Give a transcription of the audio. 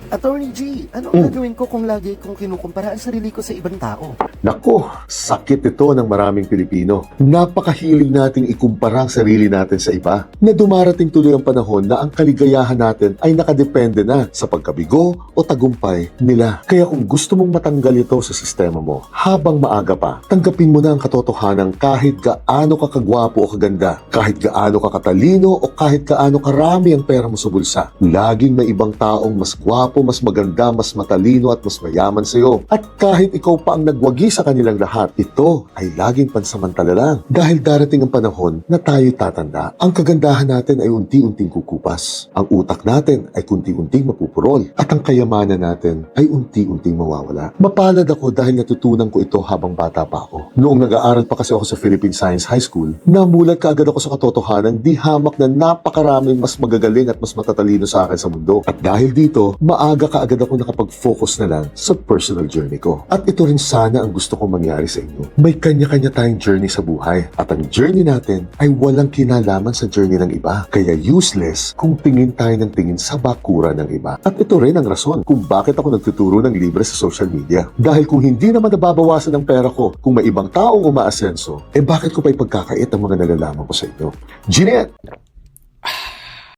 Attorney G, ano ang gagawin ko kung lagi kong kinukumpara ang sarili ko sa ibang tao? Nako, sakit ito ng maraming Pilipino. Napakahilig nating ikumpara ang sarili natin sa iba. Na dumarating tuloy ang panahon na ang kaligayahan natin ay nakadepende na sa pagkabigo o tagumpay nila. Kaya kung gusto mong matanggal ito sa sistema mo, habang maaga pa, tanggapin mo na ang katotohanan kahit gaano ka kagwapo o kaganda, kahit gaano ka katalino o kahit gaano karami ang pera mo sa bulsa. Laging may ibang taong mas gwapo, mas maganda, mas matalino at mas mayaman sa iyo. At kahit ikaw pa ang nagwagi sa kanilang lahat, ito ay laging pansamantala lang. Dahil darating ang panahon na tayo'y tatanda. Ang kagandahan natin ay unti-unting kukupas. Ang utak natin ay unti-unting mapupurol. At ang kayamanan natin ay unti-unting mawawala. Mapalad ako dahil natutunan ko ito habang bata pa ako. Noong nag-aaral pa kasi ako sa Philippine Science High School, namulat kaagad ako sa katotohanan di hamak na napakaraming mas magagaling at mas matatalino sa akin sa mundo. At dahil dito, maaga kaagad ako nakapag-focus na lang sa personal journey ko. At ito rin sana ang gusto kong mangyari sa inyo. May kanya-kanya tayong journey sa buhay. At ang journey natin ay walang kinalaman sa journey ng iba. Kaya useless kung tingin tayo ng tingin sa bakura ng iba. At ito rin ang rason kung bakit ako nagtuturo ng libre sa social media. Dahil kung hindi naman nababawasan ang pera ko kung may ibang taong umaasenso, bakit ko pa ipagkakait ang mga nalalaman ko sa inyo? Jeanette!